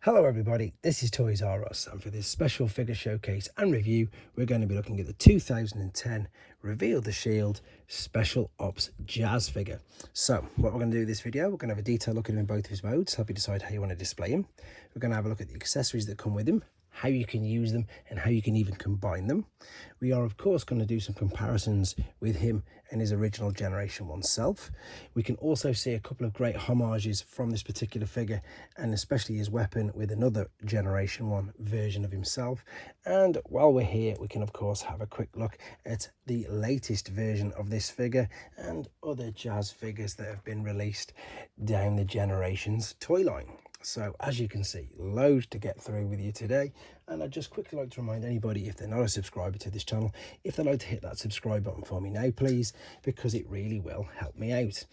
Hello everybody, this is Toys R Us, and for this special figure showcase and review we're going to be looking at the 2010 Reveal the Shield Special Ops Jazz figure. So what we're going to do in this video, we're going to have a detailed look at him in both of his modes, help you decide how you want to display him. We're going to have a look at the accessories that come with him, how you can use them and how you can even combine them. We are of course going to do some comparisons with him and his original Generation 1 self. We can also see a couple of great homages from this particular figure, and especially his weapon with another Generation 1 version of himself. And while we're here, we can of course have a quick look at the latest version of this figure and other jazz figures that have been released down the Generations toy line. So as you can see, loads to get through with you today, and I'd just quickly like to remind anybody, if they're not a subscriber to this channel, if they'd like to hit that subscribe button for me now please, because it really will help me out.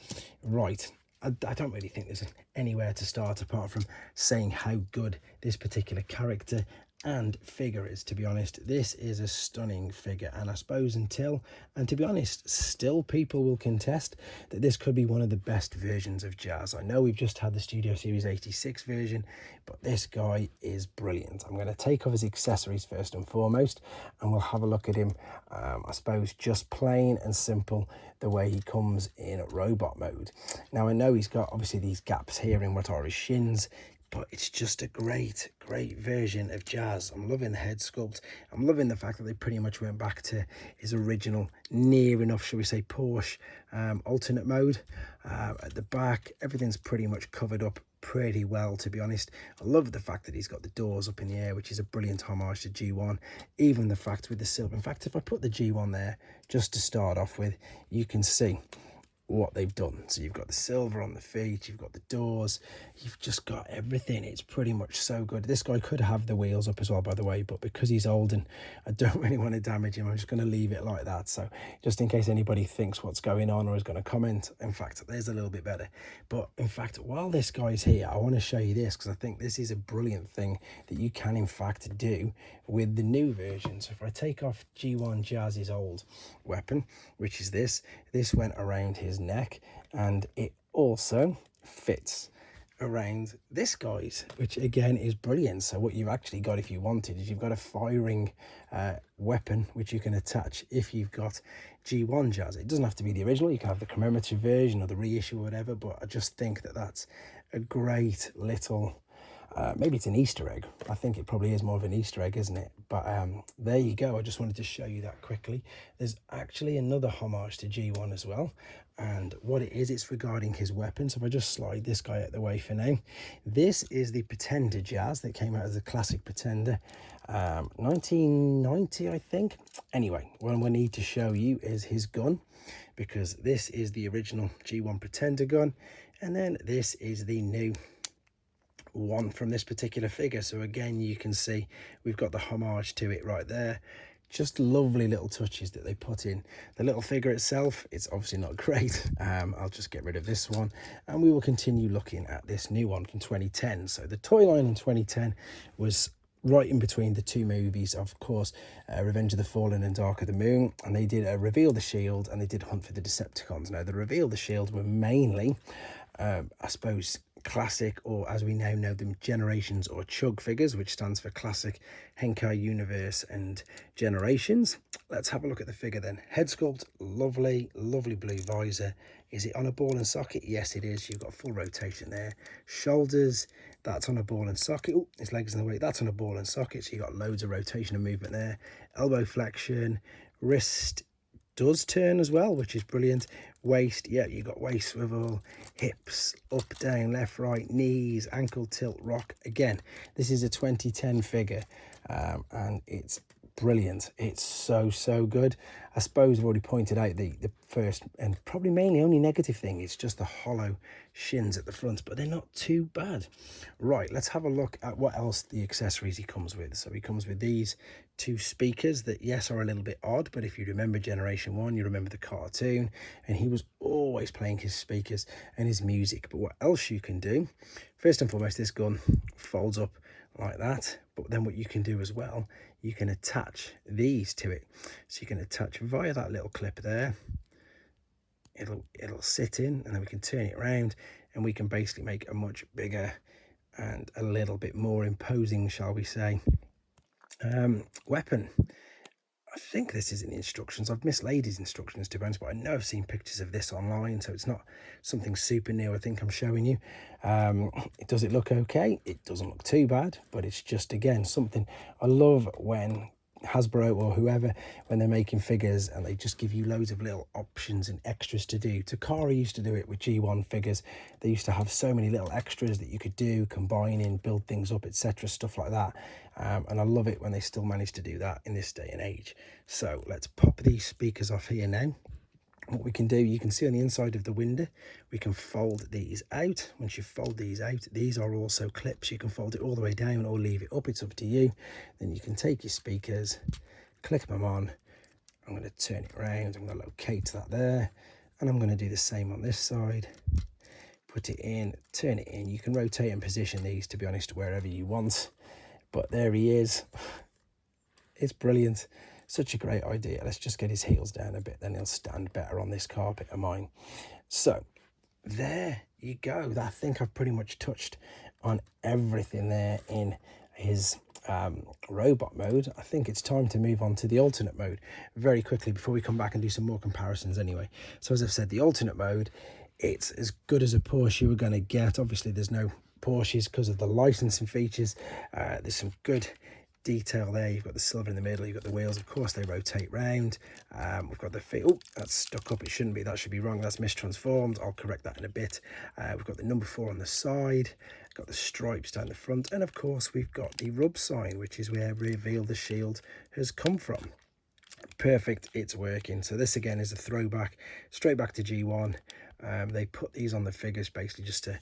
Right, I don't really think there's anywhere to start apart from saying how good this particular character and figure is. To be honest, this is a stunning figure, and I suppose to be honest, still people will contest that this could be one of the best versions of Jazz. I know we've just had the Studio Series 86 version, but this guy is brilliant. I'm going to take off his accessories first and foremost, and we'll have a look at him, I suppose just plain and simple, the way he comes in robot mode. Now I know he's got obviously these gaps here in what are his shins, but it's just a great version of Jazz. I'm loving the head sculpt. I'm loving the fact that they pretty much went back to his original, near enough, shall we say, Porsche alternate mode. At the back, everything's pretty much covered up pretty well, to be honest. I love the fact that he's got the doors up in the air, which is a brilliant homage to G1. Even the fact with the silver. In fact, if I put the G1 there, just to start off with, you can see what they've done. So you've got the silver on the feet, you've got the doors, you've just got everything. It's pretty much so good. This guy could have the wheels up as well, by the way, but because he's old and I don't really want to damage him, I'm just going to leave it like that. So just in case anybody thinks what's going on or is going to comment, in fact, there's a little bit better. But in fact, while this guy's here, I want to show you this, because I think this is a brilliant thing that you can in fact do with the new version. So if I take off G1 Jazz's old weapon, which is this went around his neck, and it also fits around this guy's, which again is brilliant. So what you've actually got, if you wanted, is you've got a firing weapon which you can attach if you've got G1 Jazz. It doesn't have to be the original, you can have the commemorative version or the reissue or whatever, but I just think that that's a great little maybe it's an Easter egg. I think it probably is more of an Easter egg, isn't it? But there you go. I just wanted to show you that quickly. There's actually another homage to G1 as well, and what it is, it's regarding his weapon. So if I just slide this guy out of the way for now, this is the Pretender Jazz that came out as a classic Pretender, 1990 I think. Anyway, what I need to show you is his gun, because this is the original G1 Pretender gun, and then this is the new one from this particular figure. So again, you can see we've got the homage to it right there. Just lovely little touches that they put in. The little figure itself, it's obviously not great. I'll just get rid of this one, and we will continue looking at this new one from 2010. So the toy line in 2010 was right in between the two movies, of course, Revenge of the Fallen and Dark of the Moon, and they did Reveal the Shield and they did Hunt for the Decepticons. Now the Reveal the Shield were mainly I suppose classic, or as we now know them, Generations or Chug figures, which stands for Classic, Henkai Universe and Generations. Let's have a look at the figure then. Head sculpt, lovely blue visor. Is it on a ball and socket? Yes it is. You've got full rotation there. Shoulders, that's on a ball and socket. Oh, his legs in the way, that's on a ball and socket, so you've got loads of rotation and movement there. Elbow flexion, wrist does turn as well, which is brilliant. Waist, yeah, you got waist swivel, hips up, down, left, right, knees, ankle tilt, rock. Again, this is a 2010 figure, and it's brilliant. It's so good. I suppose I've already pointed out the first and probably mainly only negative thing is just the hollow shins at the front, but they're not too bad. Right, let's have a look at what else the accessories he comes with. So he comes with these two speakers that, yes, are a little bit odd, but if you remember Generation 1, you remember the cartoon, and he was always playing his speakers and his music. But what else you can do, first and foremost, this gun folds up like that, but then what you can do as well, you can attach these to it. So you can attach via that little clip there, it'll sit in, and then we can turn it around and we can basically make a much bigger and a little bit more imposing, shall we say. Weapon. I think this is in the instructions. I've mislaid his instructions, to be honest, but I know I've seen pictures of this online, so it's not something super new I think I'm showing you. Does it look okay? It doesn't look too bad, but it's just, again, something I love when Hasbro or whoever, when they're making figures and they just give you loads of little options and extras to do. Takara used to do it with G1 figures. They used to have so many little extras that you could do, combining, build things up, etc., stuff like that. And I love it when they still manage to do that in this day and age. So let's pop these speakers off here now. What we can do, you can see on the inside of the window, we can fold these out. Once you fold these out, these are also clips. You can fold it all the way down or leave it up. It's up to you. Then you can take your speakers, click them on. I'm going to turn it around. I'm going to locate that there. And I'm going to do the same on this side. Put it in, turn it in. You can rotate and position these, to be honest, wherever you want. But there he is. It's brilliant. Such a great idea. Let's just get his heels down a bit, then he'll stand better on this carpet of mine. So there you go. I think I've pretty much touched on everything there in his robot mode. I think it's time to move on to the alternate mode very quickly before we come back and do some more comparisons anyway. So as I've said, the alternate mode, it's as good as a Porsche you were going to get. Obviously there's no Porsches because of the licensing features. There's some good detail there. You've got the silver in the middle, you've got the wheels, of course they rotate round. We've got the feet. Oh, that's stuck up, it shouldn't be, that should be wrong, that's mistransformed. I'll correct that in a bit. We've got the number 4 on the side, got the stripes down the front, and of course we've got the rub sign, which is where Reveal the Shield has come from. Perfect, it's working. So this again is a throwback straight back to G1. They put these on the figures basically just to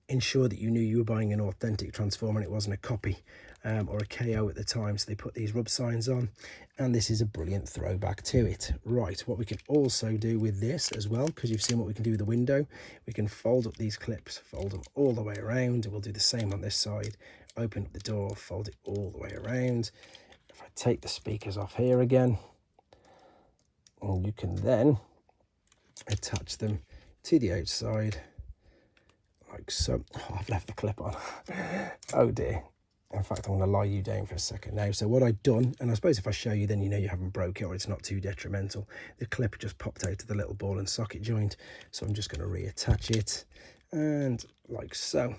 ensure that you knew you were buying an authentic Transformer and it wasn't a copy or a KO at the time. So they put these rub signs on, and this is a brilliant throwback to it. Right, what we can also do with this as well, because you've seen what we can do with the window, we can fold up these clips, fold them all the way around. We'll do the same on this side. Open up the door, fold it all the way around. If I take the speakers off here again, and you can then attach them to the outside like so. Oh, I've left the clip on. Oh dear. In fact, I'm going to lie you down for a second now. So what I've done, and I suppose if I show you, then you know you haven't broke it or it's not too detrimental. The clip just popped out of the little ball and socket joint. So I'm just going to reattach it, and like so.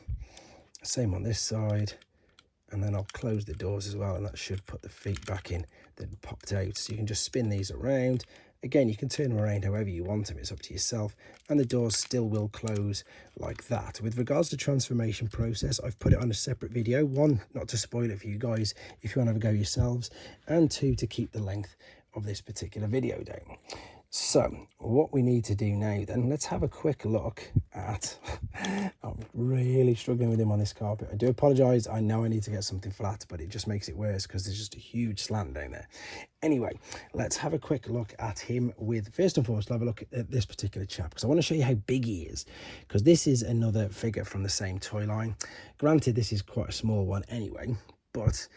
Same on this side. And then I'll close the doors as well, and that should put the feet back in that popped out. So you can just spin these around. Again, you can turn them around however you want them, it's up to yourself, and the doors still will close like that. With regards to transformation process, I've put it on a separate video. One, not to spoil it for you guys if you want to have a go yourselves, and two, to keep the length of this particular video down. So what we need to do now then, let's have a quick look at, I'm really struggling with him on this carpet. I do apologise, I know I need to get something flat, but it just makes it worse because there's just a huge slant down there. Anyway, let's have a quick look at him with, first and foremost, have a look at this particular chap, because I want to show you how big he is, because this is another figure from the same toy line. Granted, this is quite a small one anyway, but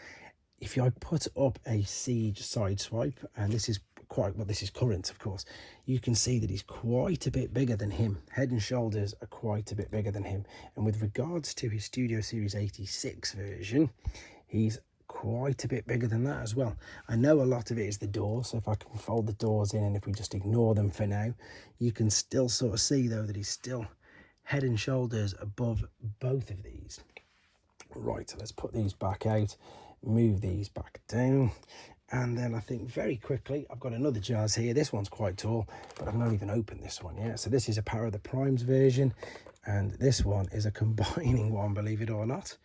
if I put up a Siege Sideswipe, and this is quite, well, this is current, of course, you can see that he's quite a bit bigger than him. Head and shoulders are quite a bit bigger than him. And with regards to his Studio Series 86 version, he's quite a bit bigger than that as well. I know a lot of it is the door, so if I can fold the doors in and if we just ignore them for now, you can still sort of see though that he's still head and shoulders above both of these. Right, so let's put these back out, move these back down. And then I think very quickly, I've got another Jazz here. This one's quite tall, but I've not even opened this one yet. So this is a Power of the Primes version, and this one is a combining one, believe it or not.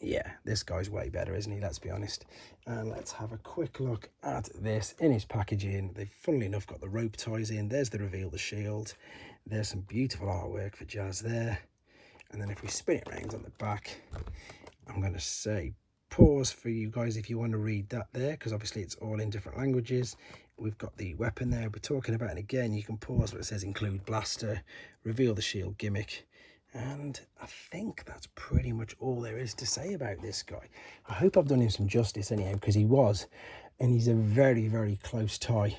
Yeah, this guy's way better, isn't he? Let's be honest. And let's have a quick look at this in his packaging. They've, funnily enough, got the rope ties in. There's the Reveal the Shield. There's some beautiful artwork for Jazz there. And then if we spin it around on the back, I'm going to say, pause for you guys if you want to read that there, because obviously it's all in different languages. We've got the weapon there we're talking about, and again you can pause where it says include blaster, reveal the shield gimmick, and I think that's pretty much all there is to say about this guy. I hope I've done him some justice anyhow, because he was, and he's a very, very close tie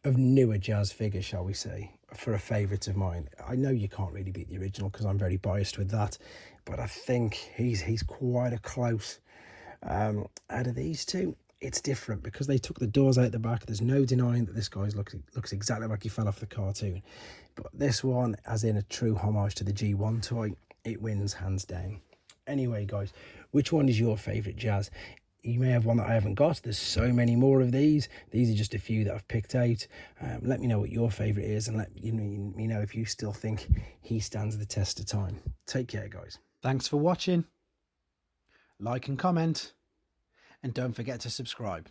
of newer Jazz figures, shall we say, for a favourite of mine. I know you can't really beat the original because I'm very biased with that, but I think he's quite a close. Out of these two, it's different because they took the doors out the back. There's no denying that this guy looks exactly like he fell off the cartoon, but this one, as in a true homage to the G1 toy, it wins hands down. Anyway, guys, which one is your favourite Jazz? You may have one that I haven't got. There's so many more of these. These are just a few that I've picked out. Let me know what your favourite is, and let me know if you still think he stands the test of time. Take care, guys. Thanks for watching. Like and comment, and don't forget to subscribe.